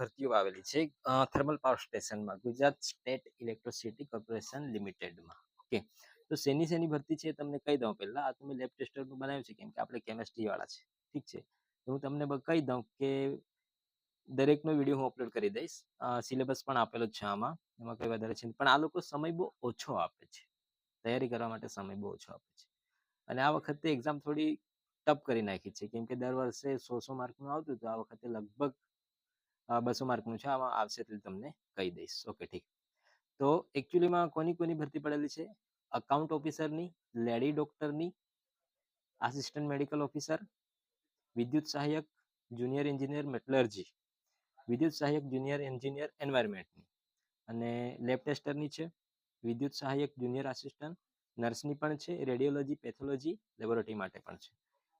ભરતીઓ આવેલી છે thermal power સ્ટેશનમાં, ગુજરાત સ્ટેટ ઇલેક્ટ્રિસિટી કોર્પોરેશન લિમિટેડમાં. ઓકે, તો શેની ભરતી છે તમને કહી દઉં. પહેલા આ તમે લેબ ટેસ્ટરનું બનાવ્યું છે, કેમ કે આપણે કેમેસ્ટ્રી વાળા છે. ઠીક છે, તો હું તમને કહી દઉં કે દરેકનો વિડીયો હું અપલોડ કરી દઈશ. સિલેબસ પણ આપેલો જ છે આમાં, એમાં કઈ વધારે છે, પણ આ લોકો સમય બહુ ઓછો આપે છે, તૈયારી કરવા માટે સમય બહુ ઓછો આપે છે. અને આ વખતે એક્ઝામ થોડી ટફ કરી નાખી છે, કેમ કે દર વર્ષે 100 માર્કનું આવતું હતું, આ વખતે લગભગ 200 માર્કનું છે. આમાં આવશે એટલે તમને કહી દઈશ. ઓકે, ઠીક. તો એકચ્યુઅલીમાં કોની ભરતી પડેલી છે? અકાઉન્ટ ઓફિસરની, લેડી ડોક્ટરની, આસિસ્ટન્ટ મેડિકલ ઓફિસર, વિદ્યુત સહાયક, જુનિયર એન્જિનિયર મેટલર્જી, વિદ્યુત સહાયક જુનિયર એન્જિનિયર એન્વાયરમેન્ટની, અને લેબ ટેસ્ટરની છે, વિદ્યુત સહાયક જુનિયર આસિસ્ટન્ટ, નર્સની પણ છે, રેડિયોલોજી પેથોલોજી લેબોરેટરી માટે પણ છે.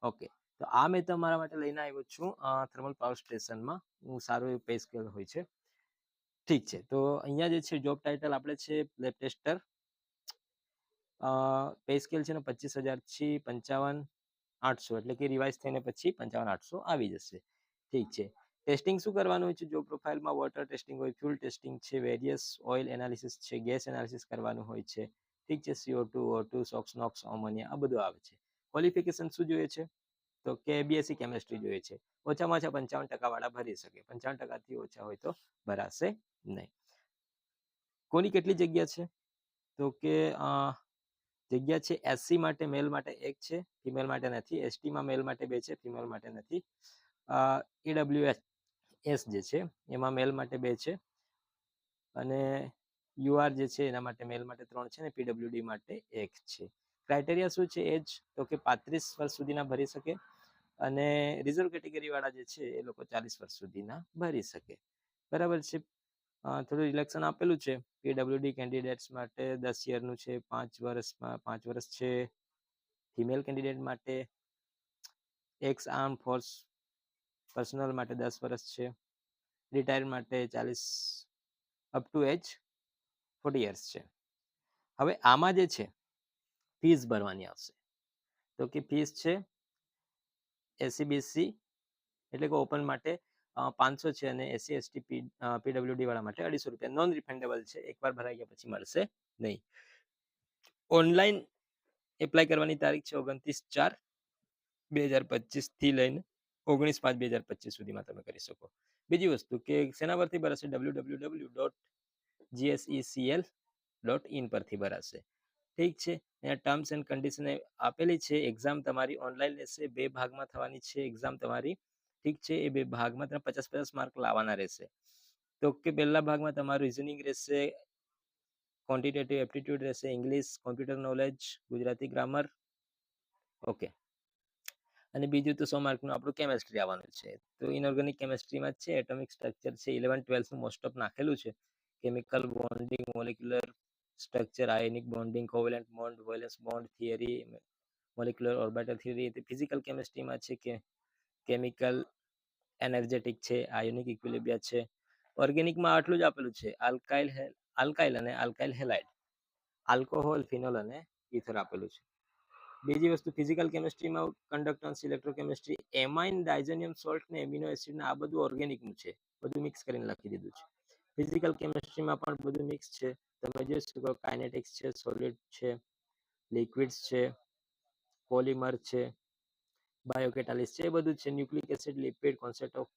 ઓકે, તો આ મેં તમારા માટે લઈને આવ્યો છું થર્મલ પાવર સ્ટેશનમાં. સારું એવું પે સ્કેલ હોય છે. ઠીક છે, તો અહીંયા જે છે જોબ ટાઇટલ આપણે છે લેબ ટેસ્ટર. પે સ્કેલ છે ને 25,000 થી 55,800, એટલે કે રિવાઇઝ થઈને પછી 55,800 આવી જશે. ઠીક છે, ટેસ્ટિંગ શું કરવાનું હોય છે? જો પ્રોફાઇલમાં વોટર ટેસ્ટિંગ હોય, ફ્યુલ ટેસ્ટિંગ છે, વેરિયસ ઓઇલ એનાલિસિસ છે, ગેસ એનાલિસિસ કરવાનું હોય છે. ઠીક છે, CO2, O2, SOx, NOx, ammonia, આ બધું આવે છે. ક્વોલિફિકેશન શું જોઈએ છે? તો કે BSc કેમેસ્ટ્રી જોઈએ છે. ઓછામાં ઓછા 55% વાળા ભરી શકે, 55%થી ઓછા હોય તો ભરાશે નહીં. કોની કેટલી જગ્યા છે? તો કે જગ્યા છે SC માટે મેલ માટે 1 છે, ફિમેલ માટે નથી. ST માં મેલ માટે 2 છે, ફિમેલ માટે નથી. EWS જે છે એમાં મેલ માટે 2 છે, અને UR જે છે એના માટે મેલ માટે 3 છે, અને PWD માટે 1 છે. ક્રાઇટેરિયા શું છે? એજ તો કે 35 વર્ષ સુધીના ભરી શકે, અને રિઝર્વ કેટેગરી વાળા જે છે એ લોકો 40 વર્ષ સુધીના ભરી શકે. બરાબર છે. થોડું રિલેક્શન આપેલું છે. PWD કેન્ડિડેટ્સ માટે 10 યરનું છે, 5 વર્ષ છે. ફિમેલ કેન્ડિડેટ માટે એક્સ આર્મ ફોર્સ પર્સનલ માટે 10 વર્ષ છે. રિટાયર માટે 40 અપ ટુ એજ 40 યર્સ છે. હવે આમાં જે છે ફીસ ભરવાની આવશે. તો કે ફીસ છે SC/BSc એટલે કે ઓપન માટે 500 છે, અને SC/ST PWD વાળા માટે 250 રૂપિયા. નોન રિફંડેબલ છે, એકવાર ભરાઈ ગયા પછી મળશે નહીં. ઓનલાઈન એપ્લાય કરવાની તારીખ છે 29/4/2025 થી લઈને 19/5/2025 સુધીમાં તમે કરી શકો. બીજી વસ્તુ કે શેના પરથી ભરાશે? www.gsecl.in પરથી ભરાશે. ઠીક છે, અહીંયા ટર્મ્સ એન્ડ કન્ડિશન આપેલી છે. એક્ઝામ તમારી ઓનલાઈન લેશે, 2 ભાગમાં થવાની છે એક્ઝામ તમારી. ઠીક છે, એ 2 ભાગમાં તમે 50-50 માર્ક લાવવાના રહેશે. તો કે પહેલા ભાગમાં તમારું રિઝનિંગ રહેશે, ક્વોન્ટિટેટિવ એપ્ટિટ્યુડ રહેશે, English, computer knowledge, Gujarati grammar. Okay, અને બીજું તો 100 માર્કનું આપણું કેમેસ્ટ્રી આવવાનું છે. તો ઇનઓર્ગેનિક કેમેસ્ટ્રીમાં છે એટોમિક સ્ટ્રક્ચર છે, 11-12નું મોસ્ટ ઓફ નાખેલું છે. Chemical bonding, molecular structure, ionic bonding, covalent bond, valence bond theory, molecular orbital theory. Physical કેમેસ્ટ્રીમાં છે કે કેમિકલ એનર્જેટિક છે, આયોનિક ઇક્વિલિબ્રિયા છે. ઓર્ગેનિકમાં આટલું જ આપેલું છે, આલ્કાઇલ અને આલ્કાઇલ હેલાઇડ, આલ્કોહોલ, ફિનોલ અને ઇથર આપેલું છે. બીજી વસ્તુ ફિઝિકલ કેમેસ્ટ્રીમાં conductance, electrochemistry, amine, diazonium salt ને એમિનો એસિડ ને આ બધું ઓર્ગેનિકનું છે, બધું મિક્સ કરીને લખી દીધું છે. ફિઝિકલ કેમેસ્ટ્રીમાં પણ બધું મિક્સ છે. તમે જોઈ શકો કાઇનેટિક્સ છે, સોલિડ છે, લિક્વિડ્સ છે, પોલિમર છે, બાયોકેટાલિસ છે, એ બધું છે. Nucleic acid, lipid, concept of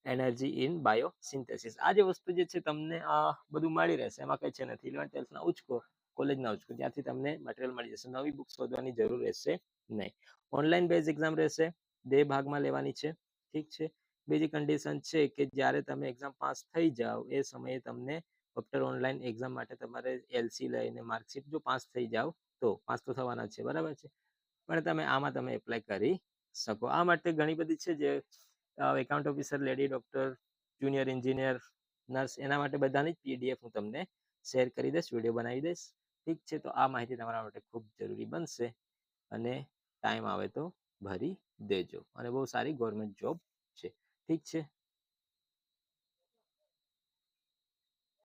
energy in biosynthesis. આ જે વસ્તુ જે છે તમને આ બધું મળી રહેશે, એમાં કઈ છે નથી. 11-12ના ઉચકો, કોલેજના ઉચકો, ત્યાંથી તમને મટીરિયલ મળી જશે. નવી બુક શોધવાની જરૂર રહેશે નહીં. ઓનલાઈન બેઝ એક્ઝામ રહેશે, 2 ભાગમાં લેવાની છે. ઠીક છે. બીજી કન્ડિશન છે કે જ્યારે તમે એક્ઝામ પાસ થઈ જાઓ એ સમયે તમને આફ્ટર ઓનલાઈન એક્ઝામ માટે તમારે LC લઈને માર્કશીટ જો પાસ થઈ જાઓ તો, પાસ તો થવાના છે, બરાબર છે, પણ તમે આમાં તમે એપ્લાય કરી શકો. આ માટે ઘણી બધી છે, જે account officer, lady doctor, junior engineer, nurse, એના માટે બધાની PDF હું તમને શેર કરી દઈશ, વિડીયો બનાવી દઈશ. ઠીક છે, તો આ માહિતી તમારા માટે ખૂબ જરૂરી બનશે, અને ટાઈમ આવે તો ભરી દેજો, અને બહુ સારી ગવર્મેન્ટ જોબ છે. ઠીક છે,